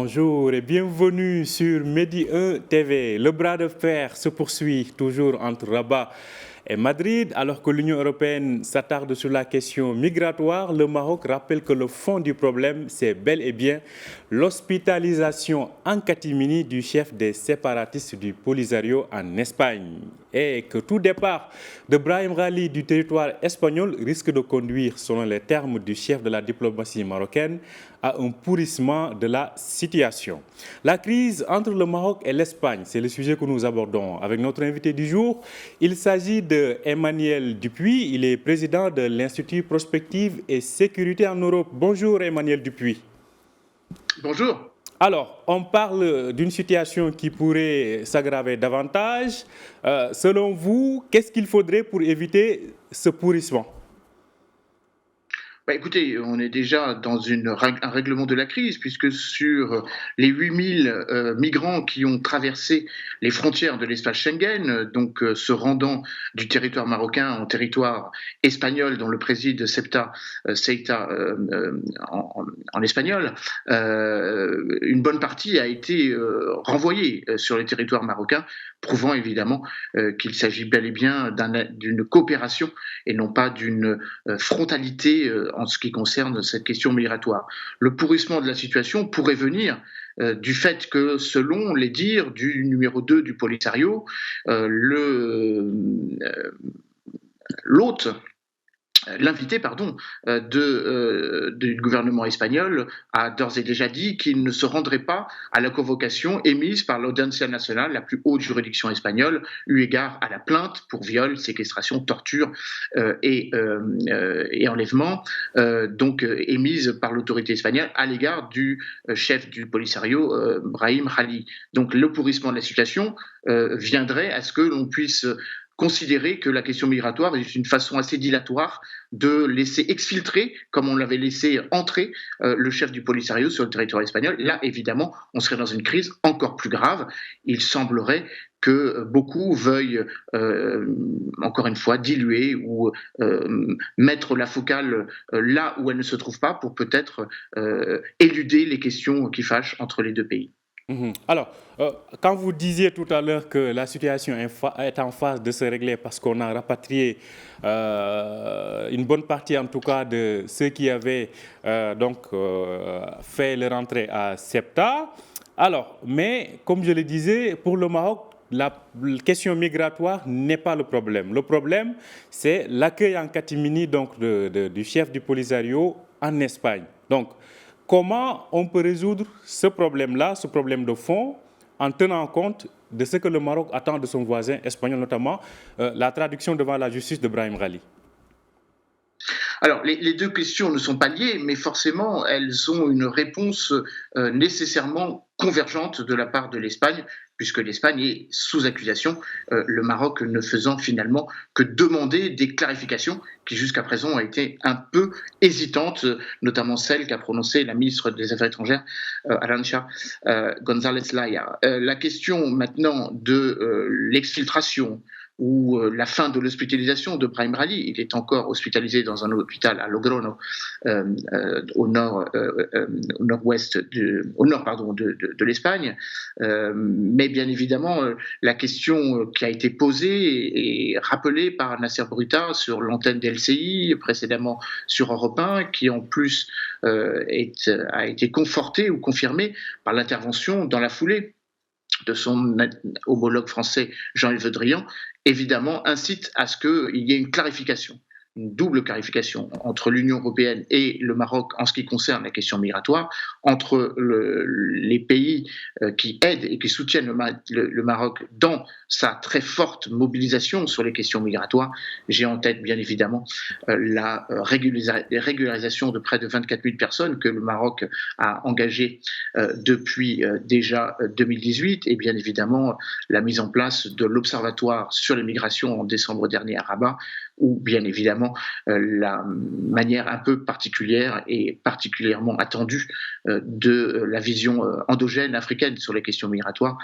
bonjour et bienvenue sur Medi 1 TV. Le bras de fer se poursuit toujours entre Rabat et Madrid. Alors que l'Union européenne s'attarde sur la question migratoire, le Maroc rappelle que le fond du problème, c'est bel et bien l'hospitalisation en catimini du chef des séparatistes du Polisario en Espagne. Et que tout départ de Brahim Ghali du territoire espagnol risque de conduire, selon les termes du chef de la diplomatie marocaine, à un pourrissement de la situation. La crise entre le Maroc et l'Espagne, c'est le sujet que nous abordons avec notre invité du jour. Il s'agit de Emmanuel Dupuy, il est président de l'Institut Prospective et Sécurité en Europe. Bonjour Emmanuel Dupuy. Bonjour. Alors, on parle d'une situation qui pourrait s'aggraver davantage. Selon vous, qu'est-ce qu'il faudrait pour éviter ce pourrissement ? Écoutez, on est déjà dans un règlement de la crise, puisque sur les 8000 migrants qui ont traversé les frontières de l'espace Schengen, donc se rendant du territoire marocain en territoire espagnol, dont le préside Ceuta en espagnol, une bonne partie a été renvoyée sur les territoires marocains, prouvant évidemment qu'il s'agit bel et bien d'une coopération et non pas d'une frontalité en ce qui concerne cette question migratoire. Le pourrissement de la situation pourrait venir du fait que, selon les dires du numéro 2 du Polisario, l'invité du gouvernement espagnol a d'ores et déjà dit qu'il ne se rendrait pas à la convocation émise par l'Audiencia nationale, la plus haute juridiction espagnole, eu égard à la plainte pour viol, séquestration, torture et enlèvement, émise par l'autorité espagnole à l'égard du chef du Polisario, Brahim Ghali. Donc le pourrissement de la situation viendrait à ce que l'on puisse considérer que la question migratoire est une façon assez dilatoire de laisser exfiltrer, comme on l'avait laissé entrer, le chef du Polisario sur le territoire espagnol. Là, évidemment, on serait dans une crise encore plus grave. Il semblerait que beaucoup veuillent, encore une fois, diluer ou mettre la focale là où elle ne se trouve pas pour peut-être éluder les questions qui fâchent entre les deux pays. Alors, quand vous disiez tout à l'heure que la situation est en phase de se régler parce qu'on a rapatrié une bonne partie, en tout cas, de ceux qui avaient fait leur entrée à Ceuta. Alors, mais comme je le disais, pour le Maroc, la question migratoire n'est pas le problème. Le problème, c'est l'accueil en catimini du chef du Polisario en Espagne. Donc, comment on peut résoudre ce problème-là, ce problème de fond, en tenant compte de ce que le Maroc attend de son voisin espagnol, notamment la traduction devant la justice de Brahim Ghali? Alors, les deux questions ne sont pas liées, mais forcément, elles ont une réponse nécessairement convergente de la part de l'Espagne, puisque l'Espagne est sous accusation, le Maroc ne faisant finalement que demander des clarifications qui jusqu'à présent ont été un peu hésitantes, notamment celle qu'a prononcée la ministre des Affaires étrangères, Arantxa González Laya. La question maintenant de l'exfiltration ou la fin de l'hospitalisation de Brahim Ghali. Il est encore hospitalisé dans un hôpital à Logroño, au nord de l'Espagne. Mais bien évidemment, la question qui a été posée et rappelée par Nasser Bourita sur l'antenne d'LCI, précédemment sur Europe 1, qui en plus a été confortée ou confirmée par l'intervention dans la foulée de son homologue français Jean-Yves Le Drian, évidemment incite à ce qu'il y ait une clarification, une double clarification entre l'Union européenne et le Maroc en ce qui concerne la question migratoire, entre les pays qui aident et qui soutiennent le Maroc dans sa très forte mobilisation sur les questions migratoires. J'ai en tête bien évidemment la régularisation de près de 24 000 personnes que le Maroc a engagées depuis déjà 2018 et bien évidemment la mise en place de l'Observatoire sur les migrations en décembre dernier à Rabat, où bien évidemment évidemment la manière un peu particulière et particulièrement attendue de la vision endogène africaine sur les questions migratoires,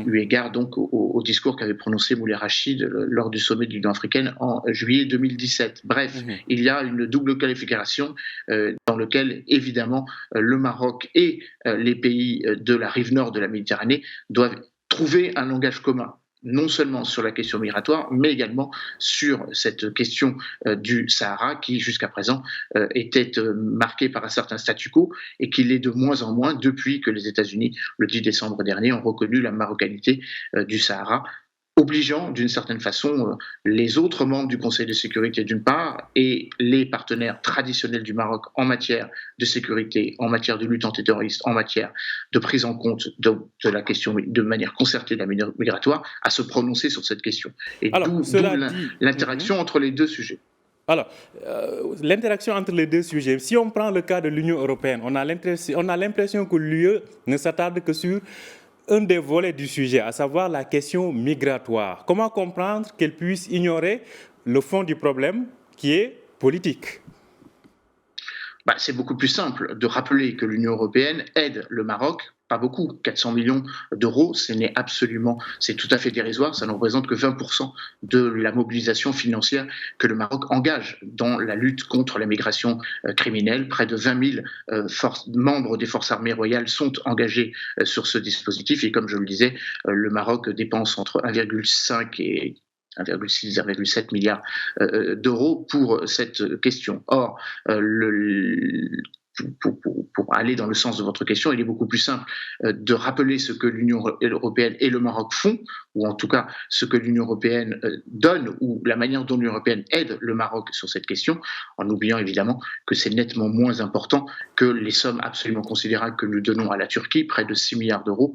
eu égard donc au discours qu'avait prononcé Moulay Rachid lors du sommet de l'Union africaine en juillet 2017. Bref, il y a une double qualification dans lequel évidemment le Maroc et les pays de la rive nord de la Méditerranée doivent trouver un langage commun, non seulement sur la question migratoire, mais également sur cette question du Sahara qui, jusqu'à présent, était marquée par un certain statu quo et qui l'est de moins en moins depuis que les États-Unis, le 10 décembre dernier, ont reconnu la marocanité du Sahara, obligeant d'une certaine façon les autres membres du Conseil de sécurité d'une part et les partenaires traditionnels du Maroc en matière de sécurité, en matière de lutte antiterroriste, en matière de prise en compte de la question de manière concertée de la migratoire, à se prononcer sur cette question. Et d'où l'interaction entre les deux sujets. Alors, l'interaction entre les deux sujets, si on prend le cas de l'Union européenne, on a l'impression que l'UE ne s'attarde que sur un des volets du sujet, à savoir la question migratoire. Comment comprendre qu'elle puisse ignorer le fond du problème qui est politique ? C'est beaucoup plus simple de rappeler que l'Union européenne aide le Maroc, pas beaucoup, 400 millions d'euros, c'est tout à fait dérisoire, ça ne représente que 20% de la mobilisation financière que le Maroc engage dans la lutte contre la migration criminelle. Près de 20 000 membres des forces armées royales sont engagés sur ce dispositif et comme je le disais, le Maroc dépense entre 1,5 et 1,6, 1,7 milliards d'euros pour cette question. Or, pour aller dans le sens de votre question, il est beaucoup plus simple de rappeler ce que l'Union européenne et le Maroc font, ou en tout cas ce que l'Union européenne donne, ou la manière dont l'Union européenne aide le Maroc sur cette question, en oubliant évidemment que c'est nettement moins important que les sommes absolument considérables que nous donnons à la Turquie, près de 6 milliards d'euros,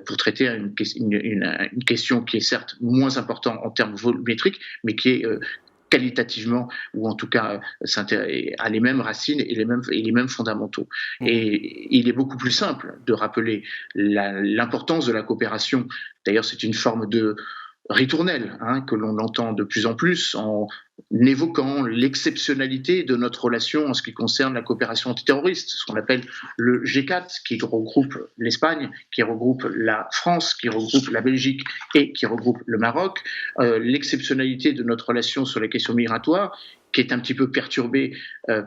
pour traiter une question qui est certes moins importante en termes volumétriques, mais qui est qualitativement, ou en tout cas a les mêmes racines et les mêmes fondamentaux. Et il est beaucoup plus simple de rappeler l'importance de la coopération. D'ailleurs, c'est une forme de ritournelle que l'on entend de plus en plus en évoquant l'exceptionnalité de notre relation en ce qui concerne la coopération antiterroriste, ce qu'on appelle le G4, qui regroupe l'Espagne, qui regroupe la France, qui regroupe la Belgique et qui regroupe le Maroc, l'exceptionnalité de notre relation sur les questions migratoires, qui est un petit peu perturbée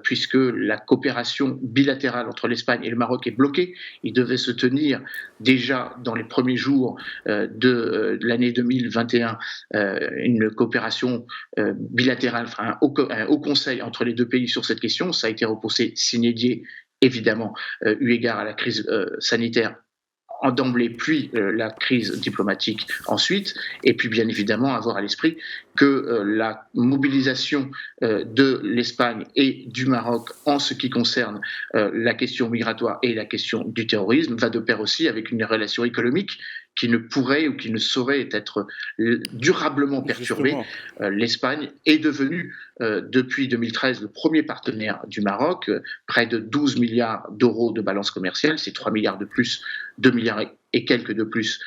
puisque la coopération bilatérale entre l'Espagne et le Maroc est bloquée. Il devait se tenir déjà dans les premiers jours de l'année 2021 une coopération bilatérale, un haut conseil entre les deux pays sur cette question. Ça a été repoussé sine die, évidemment, eu égard à la crise sanitaire d'emblée, puis la crise diplomatique ensuite, et puis bien évidemment avoir à l'esprit que la mobilisation de l'Espagne et du Maroc en ce qui concerne la question migratoire et la question du terrorisme va de pair aussi avec une relation économique qui ne pourrait ou qui ne saurait être durablement perturbée. L'Espagne est devenue, depuis 2013, le premier partenaire du Maroc, près de 12 milliards d'euros de balance commerciale, c'est 3 milliards de plus, 2 milliards et quelques de plus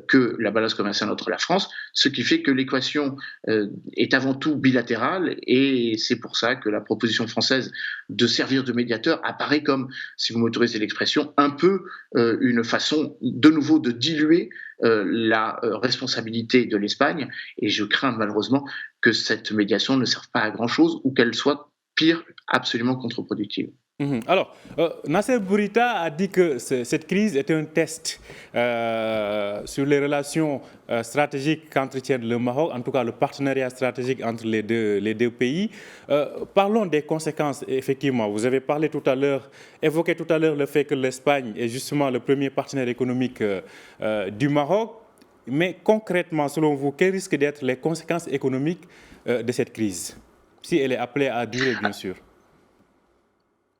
que la balance commerciale entre la France, ce qui fait que l'équation est avant tout bilatérale et c'est pour ça que la proposition française de servir de médiateur apparaît comme, si vous m'autorisez l'expression, un peu une façon de nouveau de diluer la responsabilité de l'Espagne et je crains malheureusement que cette médiation ne serve pas à grand-chose ou qu'elle soit pire, absolument contre-productive. Alors, Nasser Bourita a dit que cette crise était un test sur les relations stratégiques qu'entretiennent le Maroc, en tout cas le partenariat stratégique entre les deux pays. Parlons des conséquences, effectivement. Vous avez évoqué tout à l'heure le fait que l'Espagne est justement le premier partenaire économique du Maroc. Mais concrètement, selon vous, quelles risquent d'être les conséquences économiques de cette crise, si elle est appelée à durer, bien sûr?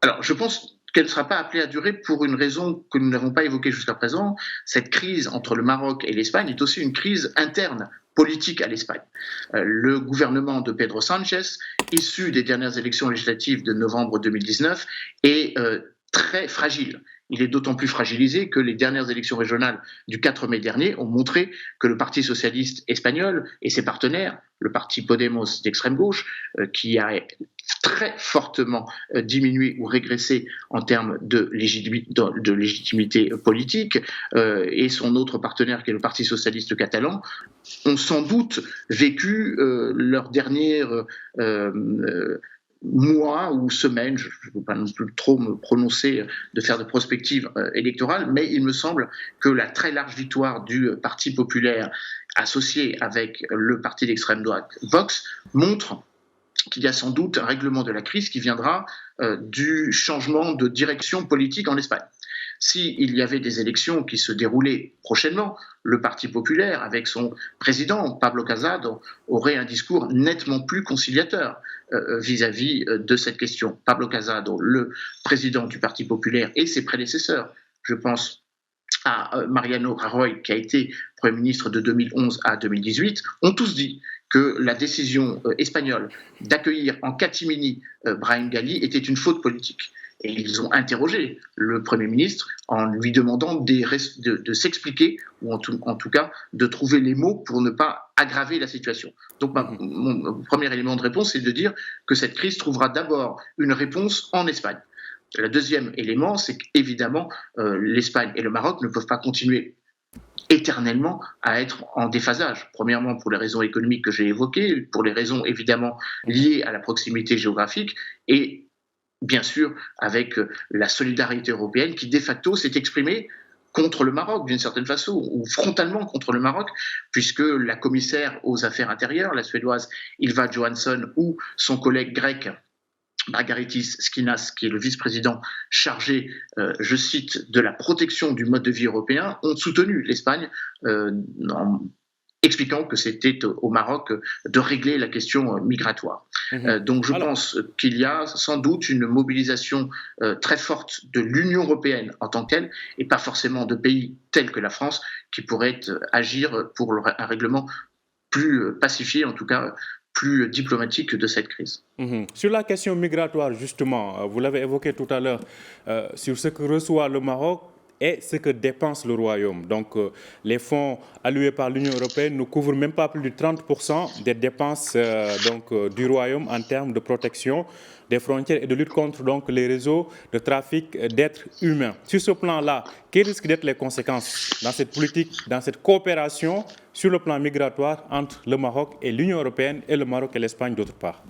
Alors, je pense qu'elle ne sera pas appelée à durer pour une raison que nous n'avons pas évoquée jusqu'à présent. Cette crise entre le Maroc et l'Espagne est aussi une crise interne politique à l'Espagne. Le gouvernement de Pedro Sánchez, issu des dernières élections législatives de novembre 2019, est très fragile. Il est d'autant plus fragilisé que les dernières élections régionales du 4 mai dernier ont montré que le Parti socialiste espagnol et ses partenaires, le parti Podemos d'extrême gauche, qui a très fortement diminué ou régressé en termes de légitimité politique, et son autre partenaire qui est le Parti socialiste catalan, ont sans doute vécu leur dernière mois ou semaines, je ne veux pas non plus trop me prononcer de faire de prospective électorale, mais il me semble que la très large victoire du Parti populaire associé avec le parti d'extrême droite Vox montre qu'il y a sans doute un règlement de la crise qui viendra du changement de direction politique en Espagne. S'il y avait des élections qui se déroulaient prochainement, le Parti populaire, avec son président, Pablo Casado, aurait un discours nettement plus conciliateur vis-à-vis de cette question. Pablo Casado, le président du Parti populaire, et ses prédécesseurs, je pense à Mariano Rajoy, qui a été Premier ministre de 2011 à 2018, ont tous dit que la décision espagnole d'accueillir en catimini Brahim Ghali était une faute politique. Et ils ont interrogé le Premier ministre en lui demandant de s'expliquer, ou en tout cas de trouver les mots pour ne pas aggraver la situation. Donc mon premier élément de réponse, c'est de dire que cette crise trouvera d'abord une réponse en Espagne. Le deuxième élément, c'est qu'évidemment, l'Espagne et le Maroc ne peuvent pas continuer éternellement à être en déphasage. Premièrement, pour les raisons économiques que j'ai évoquées, pour les raisons évidemment liées à la proximité géographique, et bien sûr avec la solidarité européenne qui de facto s'est exprimée contre le Maroc d'une certaine façon, ou frontalement contre le Maroc, puisque la commissaire aux affaires intérieures, la suédoise Ylva Johansson, ou son collègue grec Margaritis Schinas, qui est le vice-président chargé, je cite, de la protection du mode de vie européen, ont soutenu l'Espagne en expliquant que c'était au Maroc de régler la question migratoire. Donc je pense qu'il y a sans doute une mobilisation très forte de l'Union européenne en tant que telle, et pas forcément de pays tels que la France, qui pourraient agir pour un règlement plus pacifié, en tout cas plus diplomatique de cette crise. Sur la question migratoire, justement, vous l'avez évoqué tout à l'heure, sur ce que reçoit le Maroc et ce que dépense le Royaume. Donc, les fonds alloués par l'Union européenne ne couvrent même pas plus de 30% des dépenses du Royaume en termes de protection des frontières et de lutte contre donc, les réseaux de trafic d'êtres humains. Sur ce plan-là, quelles risquent d'être les conséquences dans cette politique, dans cette coopération sur le plan migratoire entre le Maroc et l'Union européenne et le Maroc et l'Espagne d'autre part?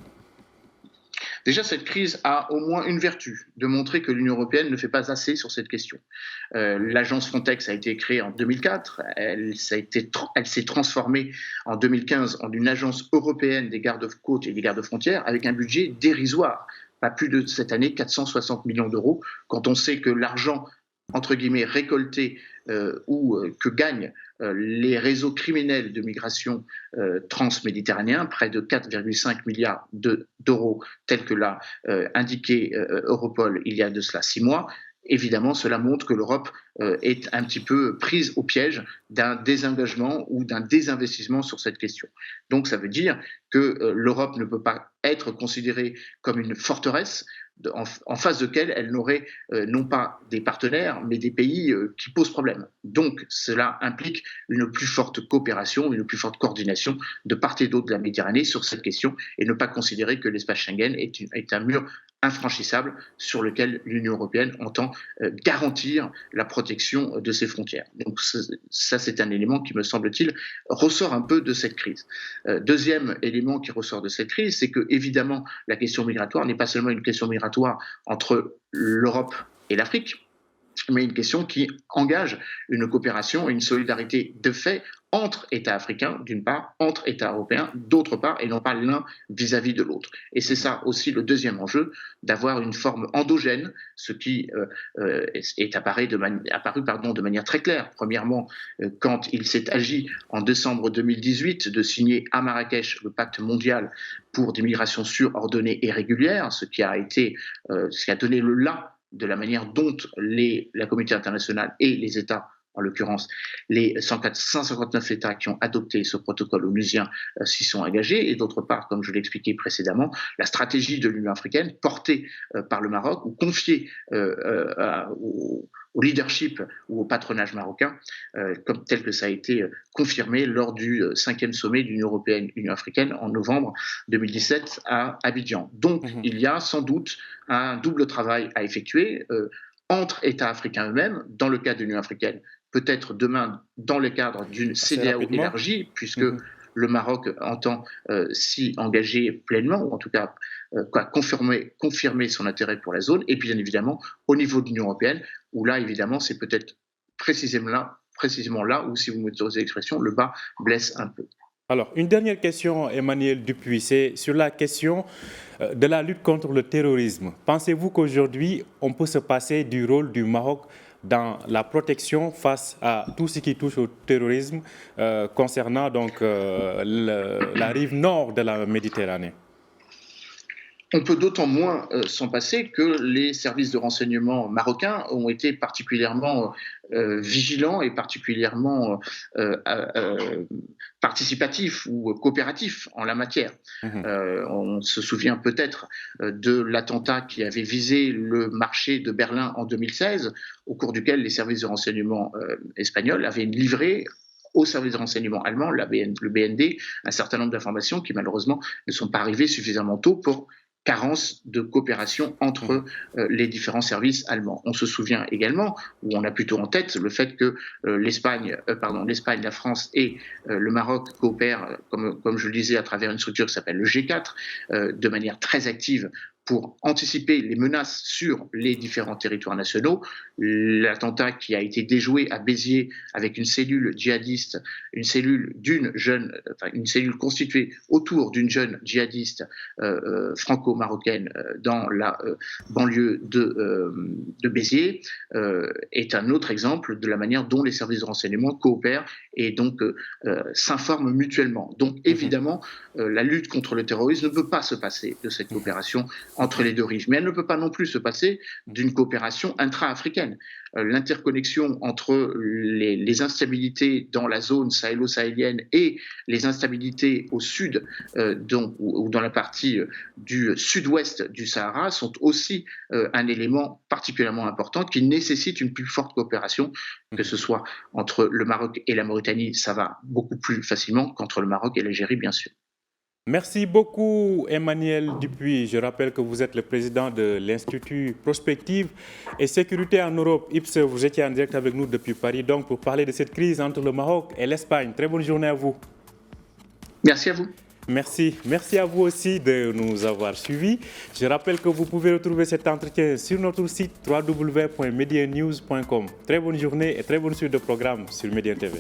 Déjà, cette crise a au moins une vertu, de montrer que l'Union européenne ne fait pas assez sur cette question. L'agence Frontex a été créée en 2004, elle s'est transformée en 2015 en une agence européenne des gardes-côtes et des gardes-frontières avec un budget dérisoire, pas plus de cette année 460 millions d'euros, quand on sait que l'argent entre guillemets récolté que gagnent les réseaux criminels de migration transméditerranéens, près de 4,5 milliards d'euros, tel que l'a indiqué Europol il y a de cela 6 mois. Évidemment, cela montre que l'Europe est un petit peu prise au piège d'un désengagement ou d'un désinvestissement sur cette question. Donc ça veut dire que l'Europe ne peut pas être considérée comme une forteresse en face de laquelle elle n'aurait non pas des partenaires, mais des pays qui posent problème. Donc cela implique une plus forte coopération, une plus forte coordination de part et d'autre de la Méditerranée sur cette question, et ne pas considérer que l'espace Schengen est un mur infranchissable sur lequel l'Union européenne entend garantir la protection de ses frontières. Donc ça, c'est un élément qui, me semble-t-il, ressort un peu de cette crise. Deuxième élément qui ressort de cette crise, c'est que, évidemment, la question migratoire n'est pas seulement une question migratoire entre l'Europe et l'Afrique, mais une question qui engage une coopération et une solidarité de fait entre États africains, d'une part, entre États européens, d'autre part, et non pas l'un vis-à-vis de l'autre. Et c'est ça aussi le deuxième enjeu, d'avoir une forme endogène, ce qui est apparu de manière très claire. Premièrement, quand il s'est agi en décembre 2018 de signer à Marrakech le pacte mondial pour des migrations sûres, ordonnées et régulières, ce qui a donné le là de la manière dont la communauté internationale et les États en l'occurrence les 159 États qui ont adopté ce protocole onusien s'y sont engagés, et d'autre part, comme je l'ai expliqué précédemment, la stratégie de l'Union africaine portée par le Maroc ou confiée au leadership ou au patronage marocain, comme tel que ça a été confirmé lors du 5e sommet de l'Union européenne Union africaine en novembre 2017 à Abidjan. Donc il y a sans doute un double travail à effectuer entre États africains eux-mêmes, dans le cadre de l'Union africaine, peut-être demain dans le cadre d'une CEDEAO élargie, puisque le Maroc entend s'y engager pleinement, ou en tout cas confirmer son intérêt pour la zone, et puis bien évidemment au niveau de l'Union européenne, où là évidemment c'est peut-être précisément là où, si vous m'autorisez l'expression, le bas blesse un peu. Alors, une dernière question, Emmanuel Dupuis, c'est sur la question de la lutte contre le terrorisme. Pensez-vous qu'aujourd'hui, on peut se passer du rôle du Maroc dans la protection face à tout ce qui touche au terrorisme concernant donc la rive nord de la Méditerranée? On peut d'autant moins s'en passer que les services de renseignement marocains ont été particulièrement vigilants et particulièrement participatifs ou coopératifs en la matière. On se souvient peut-être de l'attentat qui avait visé le marché de Berlin en 2016, au cours duquel les services de renseignement espagnols avaient livré au service de renseignement allemand, le BND, un certain nombre d'informations qui malheureusement ne sont pas arrivées suffisamment tôt pour carence de coopération entre les différents services allemands. On se souvient également, ou on a plutôt en tête, le fait que l'Espagne, la France et le Maroc coopèrent, comme je le disais, à travers une structure qui s'appelle le G4, de manière très active pour anticiper les menaces sur les différents territoires nationaux. L'attentat qui a été déjoué à Béziers avec une cellule djihadiste, une cellule constituée autour d'une jeune djihadiste franco-marocaine dans la banlieue de Béziers, est un autre exemple de la manière dont les services de renseignement coopèrent et donc s'informent mutuellement. Donc évidemment, la lutte contre le terrorisme ne peut pas se passer de cette coopération entre les deux rives, mais elle ne peut pas non plus se passer d'une coopération intra-africaine. L'interconnexion entre les instabilités dans la zone sahélo-sahélienne et les instabilités au sud, ou dans la partie du sud-ouest du Sahara, sont aussi un élément particulièrement important qui nécessite une plus forte coopération, que ce soit entre le Maroc et la Mauritanie, ça va beaucoup plus facilement qu'entre le Maroc et l'Algérie, bien sûr. Merci beaucoup, Emmanuel Dupuis. Je rappelle que vous êtes le président de l'Institut Prospective et Sécurité en Europe, IPSE. Vous étiez en direct avec nous depuis Paris, donc pour parler de cette crise entre le Maroc et l'Espagne. Très bonne journée à vous. Merci à vous. Merci. Merci à vous aussi de nous avoir suivis. Je rappelle que vous pouvez retrouver cet entretien sur notre site www.medianews.com. Très bonne journée et très bonne suite de programme sur Median TV.